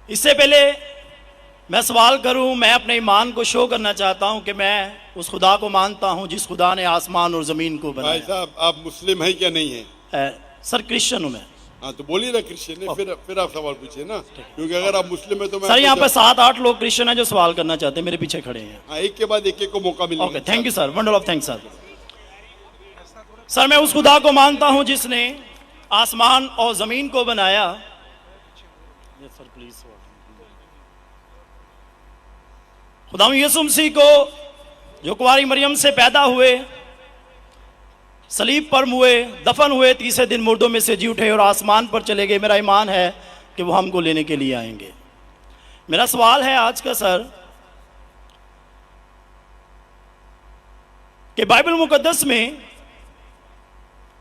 इससे पहले मैं सवाल करूं, मैं अपने ईमान को शो करना चाहता हूं कि मैं उस खुदा को मानता हूं जिस खुदा ने आसमान और जमीन को भाई बनाया। साहब, आप मुस्लिम हैं क्या नहीं है? सर क्रिश्चियन हूं मैं। हाँ, तो बोलिए ना क्रिश्चियन है, फिर आप सवाल पूछिए ना, क्योंकि अगर आप मुस्लिम है तो मैं सर यहाँ पे आपको 7-8 लोग क्रिश्चियन हैं जो सवाल करना चाहते हैं, मेरे पीछे खड़े हैं। हाँ, एक के बाद एक को मौका मिलेगा। Okay, thank you sir, wonderful of thanks sir. Sir मैं उस खुदा को मानता हूं जिसने आसमान और जमीन को बनाया। सर प्लीज, खुदा यीशु मसीह को जो कुंवारी मरियम से पैदा हुए, सलीब पर हुए, दफन हुए, तीसरे दिन मुर्दों में से जी उठे और आसमान पर चले गए। मेरा ईमान है कि वो हमको लेने के लिए आएंगे। मेरा सवाल है आज का सर कि बाइबल मुकद्दस में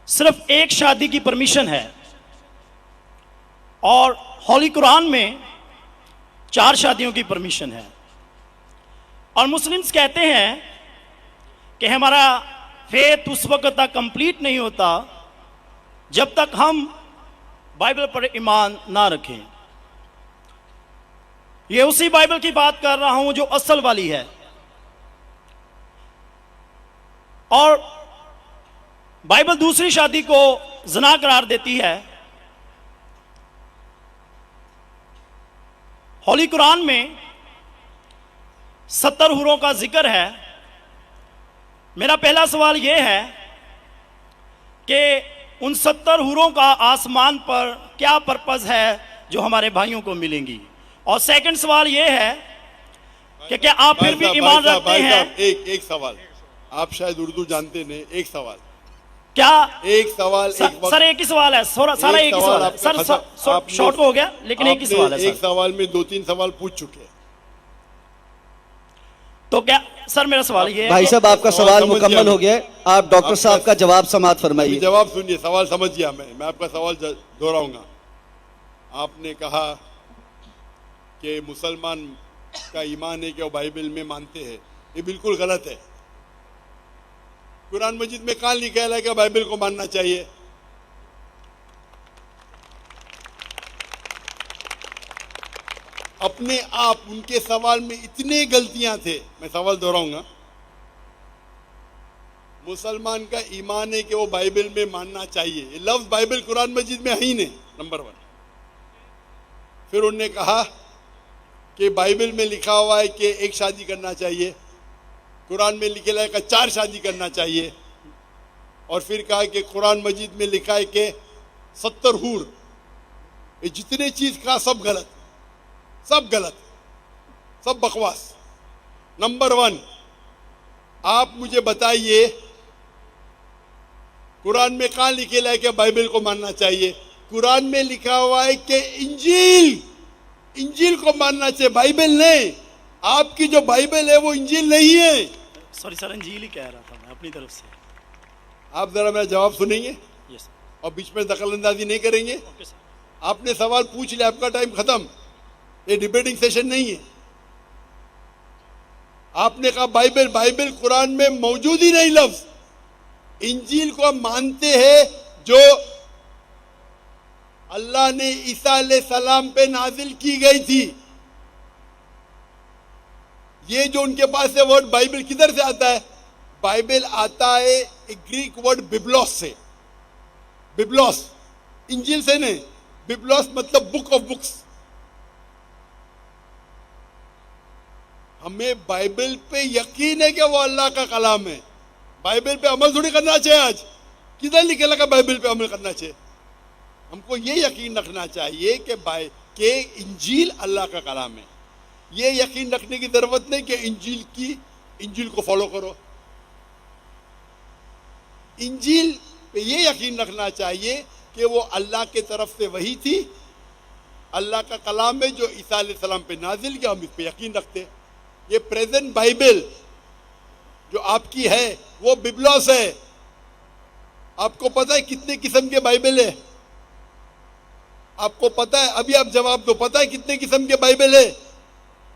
सिर्फ एक शादी की परमिशन है और होली कुरान में 4 शादियों की परमिशन है, और मुस्लिम्स कहते हैं कि हमारा फेथ उस वक्त तक कंप्लीट नहीं होता जब तक हम बाइबल पर ईमान ना रखें। ये उसी बाइबल की बात कर रहा हूं जो असल वाली है, और बाइबल दूसरी शादी को ज़िना करार देती है। होली कुरान में 70 हुरों का जिक्र है। मेरा पहला सवाल यह है कि उन 70 हुरों का आसमान पर क्या पर्पस है जो हमारे भाइयों को मिलेंगी, और सेकंड सवाल यह है कि क्या आप फिर भी ईमान रखते हैं? एक सवाल, आप शायद उर्दू जानते नहीं, एक सवाल क्या एक सवाल सर एक ही सवाल है, सारा एक ही सवाल है सर, शॉर्ट हो गया लेकिन एक ही सवाल है। एक सवाल में 2-3 सवाल पूछ चुके हैं, तो क्या सर मेरा सवाल ये है भाई साहब आपका सवाल मुकम्मल हो गया, आप डॉक्टर साहब का जवाब समाप्त फरमाइए। जवाब सुनिए, सवाल समझ गया मैं आपका सवाल दोहराऊंगा। आपने कहा कि मुसलमान का ईमान है कि वो बाइबल में मानते हैं, ये बिल्कुल गलत है। कुरान मजीद में कहाँ लिखा है कि बाइबल को मानना चाहिए? अपने आप उनके सवाल में इतने गलतियां थे, मैं सवाल दोहराऊंगा। मुसलमान का ईमान है कि वो बाइबल में मानना चाहिए, ये लफ्ज बाइबल कुरान मजीद में है ही नहीं, नंबर 1। फिर उन्होंने कहा कि बाइबल में लिखा हुआ है कि एक शादी करना चाहिए, कुरान में लिखा है कि 4 शादी करना चाहिए, और फिर कहा कि कुरान मजीद में लिखा है कि 70 हूर। ये जितने चीज कहा सब गलत, सब गलत, सब बकवास। नंबर 1, आप मुझे बताइए कुरान में कहाँ लिखेला है कि बाइबल को मानना चाहिए? कुरान में लिखा हुआ है कि इंजील को मानना चाहिए, बाइबल नहीं। आपकी जो बाइबल है वो इंजील नहीं है। सॉरी सर, इंजील ही कह रहा था मैं अपनी तरफ से। आप जरा मेरा जवाब सुनेंगे? यस और बीच में दखलंदाजी नहीं करेंगे? Okay sir. आपने सवाल पूछ लिया, आपका टाइम खत्म, ये डिबेटिंग सेशन नहीं है। आपने कहा बाइबल कुरान में मौजूद ही नहीं लफ्ज। इंजील को हम मानते हैं जो अल्लाह ने ईसा अलैहिस्सलाम पे नाजिल की गई थी। ये जो उनके पास है वर्ड बाइबल किधर से आता है? बाइबल आता है एक ग्रीक वर्ड बिब्लोस से। बिब्लोस इंजील से नहीं, बिब्लोस मतलब बुक ऑफ बुक्स। हमें बाइबल पे यकीन है कि वो अल्लाह का कलाम है। बाइबल पे अमल थोड़ी करना चाहिए। आज किधर लिखा लगा बाइबल पे अमल करना चाहिए? हमको ये यकीन रखना चाहिए कि इंजील अल्लाह का कलाम है। ये यकीन रखने की जरूरत नहीं कि इंजील को फॉलो करो। इंजील पे ये यकीन रखना चाहिए कि वो अल्लाह के तरफ से वही थी, अल्लाह का कलाम है जो ईसा अलैहिस्सलाम पे नाजिल किया, हम इस पे यकीन रखते। ये प्रेजेंट बाइबल जो आपकी है वो बिब्लोस है। आपको पता है कितने किस्म के बाइबल है? आपको पता है? अभी आप जवाब दो, पता है कितने किस्म के बाइबल है?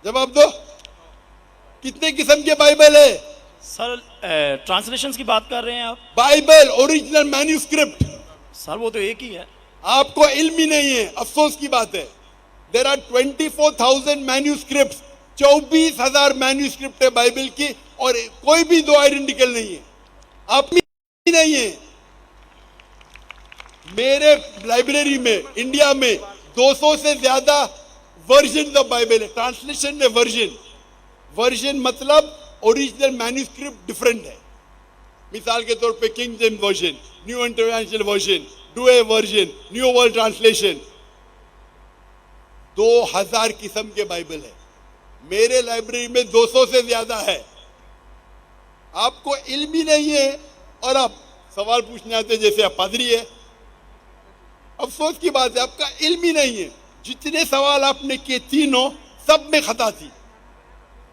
जवाब दो, कितने किस्म के बाइबल है? सर ट्रांसलेशंस की बात कर रहे हैं आप? Bible original manuscript. सर वो तो एक ही है। आपको इल्म ही नहीं है, अफसोस की बात है। देर आर 24,000 मैन्यूस्क्रिप्ट, 24,000 मैन्यूस्क्रिप्ट है बाइबल की, और कोई भी दो आइडेंटिकल नहीं है, अपनी नहीं है। मेरे लाइब्रेरी में इंडिया में 200 से ज्यादा वर्जन ऑफ बाइबल है, ट्रांसलेशन है वर्जन। वर्जन मतलब ओरिजिनल मैन्यूस्क्रिप्ट डिफरेंट है। मिसाल के तौर पे king James version, new international version, Doue version, new world translation, 2000 किस्म के बाइबल है। मेरे लाइब्रेरी में 200 से ज्यादा है। आपको इल्म ही नहीं है और आप सवाल पूछने आते जैसे आप पादरी है। अफसोस की बात है, आपका इल्म ही नहीं है। जितने सवाल आपने किए तीनों, सब में खता थी।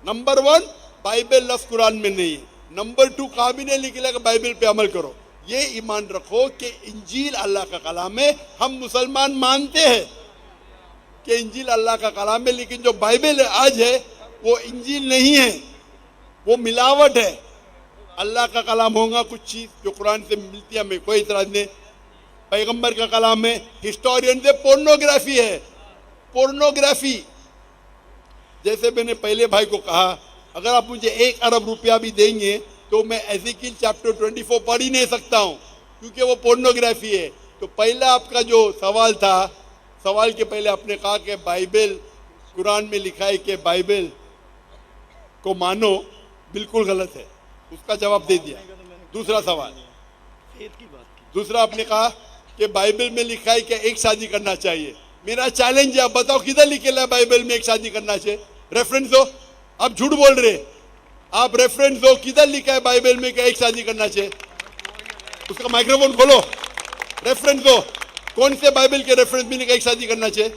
नंबर 1, बाइबल लफ्ज कुरान में नहीं है। नंबर 2, काबी ने लिखा कि बाइबल पे अमल करो। ये ईमान रखो कि इंजील अल्लाह का कलाम है। हम मुसलमान मानते हैं कि इंजील अल्लाह का कलाम है, लेकिन जो बाइबल आज है वो इंजील नहीं है, वो मिलावट है। अल्लाह का कलाम होगा कुछ चीज जो कुरान से मिलती है, हमें कोई इतराज नहीं। पैगंबर का कलाम है, हिस्टोरियन से पोर्नोग्राफी है, पोर्नोग्राफी। जैसे मैंने पहले भाई को कहा, अगर आप मुझे 1 अरब रुपया भी देंगे तो मैं एज़ेकिएल चैप्टर 24 पढ़ ही नहीं सकता हूं, क्योंकि वो पोर्नोग्राफी है। तो पहला आपका जो सवाल था, सवाल के पहले आपने कहा कि बाइबल, कुरान में लिखा है कि बाइबल को मानो, बिल्कुल गलत है। उसका जवाब दे दिया। दूसरा सवाल, दूसरा आपने कहा कि बाइबल में लिखा है कि एक शादी करना चाहिए। मेरा चैलेंज है, आप बताओ किधर लिखेला है बाइबल में एक शादी करना चाहिए? रेफरेंस दो। आप झूठ बोल रहे, आप रेफरेंस दो, किधर लिखा है बाइबल में कि एक शादी करना चाहिए? उसका माइक्रोफोन खोलो, रेफरेंस दो। कौन से बाइबल के रेफरेंस में लिखा एक शादी करना चाहिए?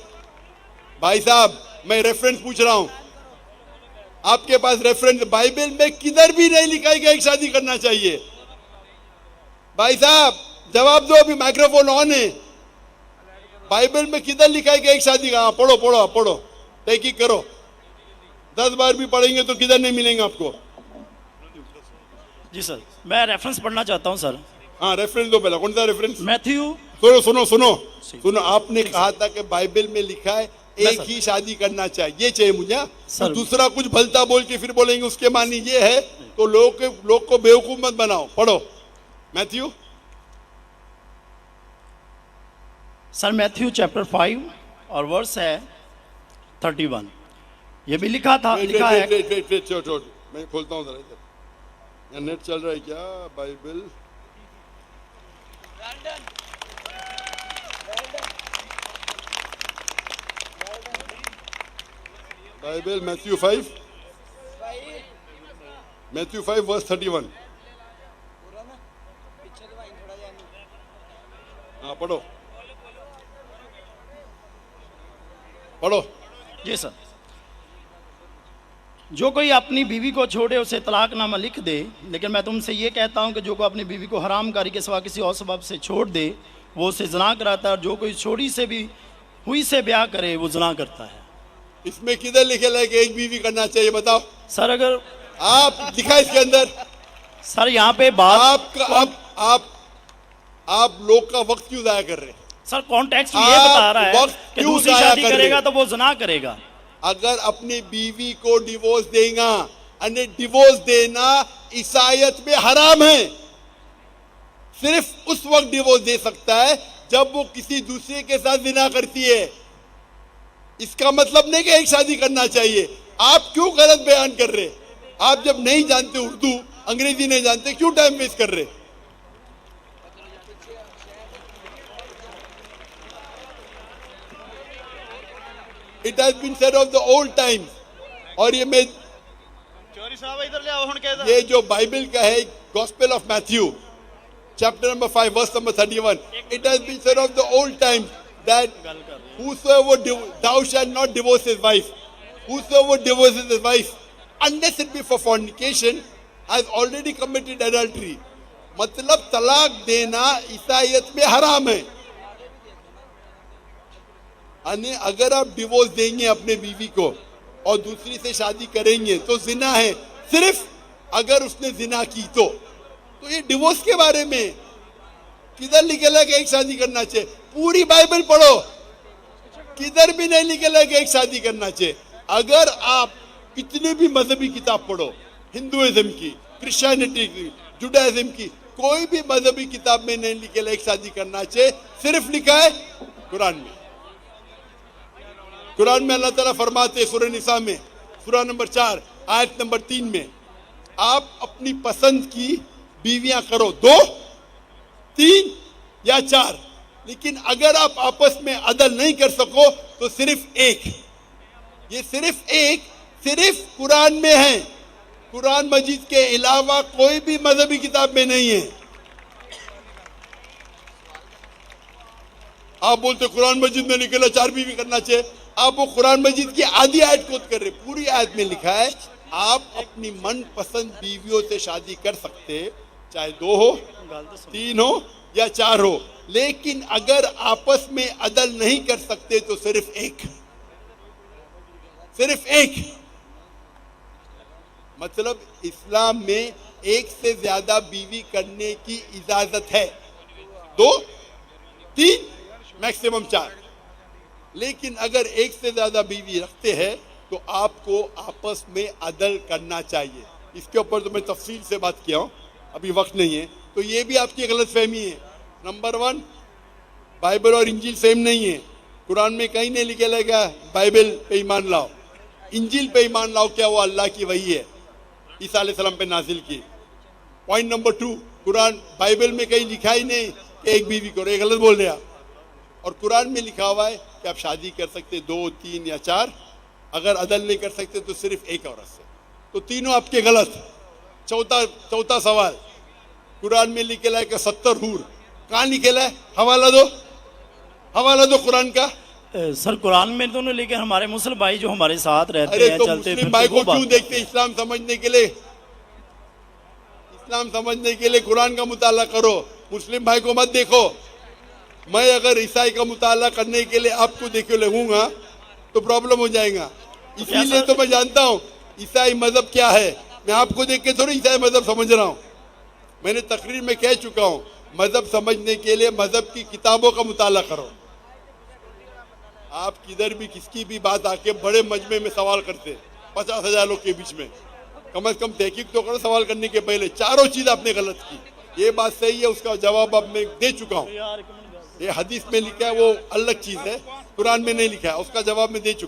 भाई साहब, मैं रेफरेंस पूछ रहा हूं, आपके पास रेफरेंस बाइबल में किधर भी नहीं लिखा है कि एक शादी करना चाहिए? भाई साहब जवाब दो, अभी माइक्रोफोन ऑन है। बाइबल में किधर लिखा है कि एक शादी का? पढ़ो पढ़ो पढ़ो, तहकीक करो। 10 बार भी पढ़ेंगे तो किधर नहीं मिलेंगे आपको। जी सर, मैं रेफरेंस पढ़ना चाहता हूं सर। हाँ, रेफरेंस दो। पहला कौन सा रेफरेंस? मैथ्यू। सुनो सुनो सुनो सुनो, आपने कहा था कि बाइबल में लिखा है एक सर। ही शादी करना चाहिए, ये चाहिए मुझे। सर। तो दूसरा कुछ भलता बोल के फिर बोलेंगे उसके मानी ये है, तो लोग को बेवकूफ मत बनाओ। पढ़ो मैथ्यू। सर मैथ्यू चैप्टर 5 और वर्स है 31। ये भी लिखा था, लिखा है। छोड़, मैं खोलता हूँ जरा इधर। यहाँ नेट चल रहा है क्या? Bible Bible Matthew 5 verse 31। हाँ पढ़ो पढ़ो। जी सर, जो कोई अपनी बीवी को छोड़े उसे तलाकनामा लिख दे, लेकिन मैं तुमसे ये कहता हूं कि जो कोई अपनी बीवी को हरामकारी के सिवा किसी और सबब से छोड़ दे वो उसे ज़ना कराता है, और जो कोई छोड़ी से भी हुई से ब्याह करे वो ज़ना करता है। इसमें किधर लिखे है कि एक बीवी करना चाहिए? बताओ सर अगर आप दिखा इसके अंदर। सर यहाँ पे बात आप लोग का वक्त क्यों जाया कर रहे हैं? सर कॉन्टेक्स्ट ये बता रहा है वक्त कि क्यों दूसरी जाया शादी कर रहे करेगा हैं? तो वो ज़ना करेगा। अगर अपनी बीवी को डिवोर्स देगा, अन्य डिवोर्स देना ईसाईयत में हराम है। सिर्फ उस वक्त डिवोर्स दे सकता है जब वो किसी दूसरे के साथ जिना करती है। इसका मतलब नहीं कि एक शादी करना चाहिए। आप क्यों गलत बयान कर रहे? आप जब नहीं जानते उर्दू, अंग्रेजी नहीं जानते, क्यों टाइम वेस्ट कर रहे? It has been said of the old times. और ये मैं चोरी साहब इधर ले आओ हुन कहदा। ये जो बाइबल का है, gospel of Matthew chapter number 5 verse number 31, it has been said of the old times that whosoever thou shalt not divorce his wife, whosoever divorces his wife unless it be for fornication has already committed adultery। मतलब तलाक देना ईसाईयत में हराम है। यानी अगर आप divorce देंगे अपने बीवी को और दूसरी से शादी करेंगे तो जिना है, सिर्फ अगर उसने जिना की तो ये डिवोर्स के बारे में किधर लिखेला कि एक शादी करना चाहिए? पूरी बाइबल पढ़ो, किधर भी नहीं लिखा है कि एक शादी करना चाहिए। अगर आप कितने भी मजहबी किताब पढ़ो, हिंदुइज्म की, क्रिश्चियनिटी की, जुडाइज्म की, कोई भी मजहबी किताब में नहीं लिखा है एक शादी करना चाहिए। सिर्फ लिखा है कुरान में। कुरान में अल्लाह ताला फरमाते सूरह निसा में, सूरह नंबर 4 आयत नंबर 3 में, आप अपनी पसंद की बीवियां करो 2, 3 या 4, लेकिन अगर आप आपस में अदल नहीं कर सको तो सिर्फ एक। ये सिर्फ एक, सिर्फ कुरान में है। कुरान मजीद के अलावा कोई भी मजहबी किताब में नहीं है। आप बोलते कुरान मजीद में निकला 4 बीवी करना चाहिए। आप वो कुरान मजीद की आधी आयत कोट कर रहे, पूरी आयत में लिखा है आप अपनी मनपसंद बीवियों से शादी कर सकते, चाहे 2 हो, 3 हो या 4 हो, लेकिन अगर आपस में अदल नहीं कर सकते तो सिर्फ एक। सिर्फ एक। मतलब इस्लाम में एक से ज्यादा बीवी करने की इजाजत है, 2, 3, मैक्सिमम 4, लेकिन अगर एक से ज्यादा बीवी रखते हैं तो आपको आपस में अदल करना चाहिए। इसके ऊपर तो मैं तफसील से बात किया हूं, अभी वक्त नहीं है। तो ये भी आपकी गलत फहमी है। नंबर 1, बाइबल और इंजील सेम नहीं है। कुरान में कहीं नहीं लिखा लगा बाइबल पे ईमान लाओ, इंजील पे ईमान लाओ, क्या वो अल्लाह की वही है, ईसा अलैहिस्सलाम पे नाजिल की। पॉइंट नंबर 2, कुरान बाइबल में कहीं लिखा ही नहीं कि एक बीवी करो, ये गलत बोल रहे आप। और कुरान में लिखा हुआ है कि आप शादी कर सकते 2, 3 या 4, अगर अदल नहीं कर सकते तो सिर्फ एक औरत से। तो तीनों आपके गलत। चौथा सवाल, कुरान में लिखेला है कि 70 हूर, कहाँ लिखेला है? हवाला दो कुरान का। सर कुरान में तो नहीं, लेकिन हमारे मुस्लिम भाई जो हमारे साथ रहते अरे हैं, तो चलते मुस्लिम भाई फिरते, को वो क्यों बात देखते? इस्लाम समझने के लिए, इस्लाम समझने के लिए कुरान का मुताला करो, मुस्लिम भाई को मत देखो। मैं अगर ईसाई का मुताला करने के लिए आपको देखे लगूंगा तो प्रॉब्लम हो जाएगा। इसीलिए तो मैं जानता हूँ ईसाई मजहब क्या है। मैं आपको देख के थोड़ी ईसाई मजहब समझ रहा हूँ। मैंने तकरीर में कह चुका हूँ, मजहब समझने के लिए मजहब की किताबों का मुताला करो। आप किधर भी किसकी भी बात आके बड़े मजमे में सवाल करते 50,000 लोग के बीच में, कम से कम तहकीक तो करो सवाल करने के पहले। चारों चीज आपने गलत की, ये बात सही है, उसका जवाब अब मैं दे चुका हूँ। ये हदीस में लिखा है वो अलग चीज है, कुरान में नहीं लिखा है, उसका जवाब मैं दे चुका हूं।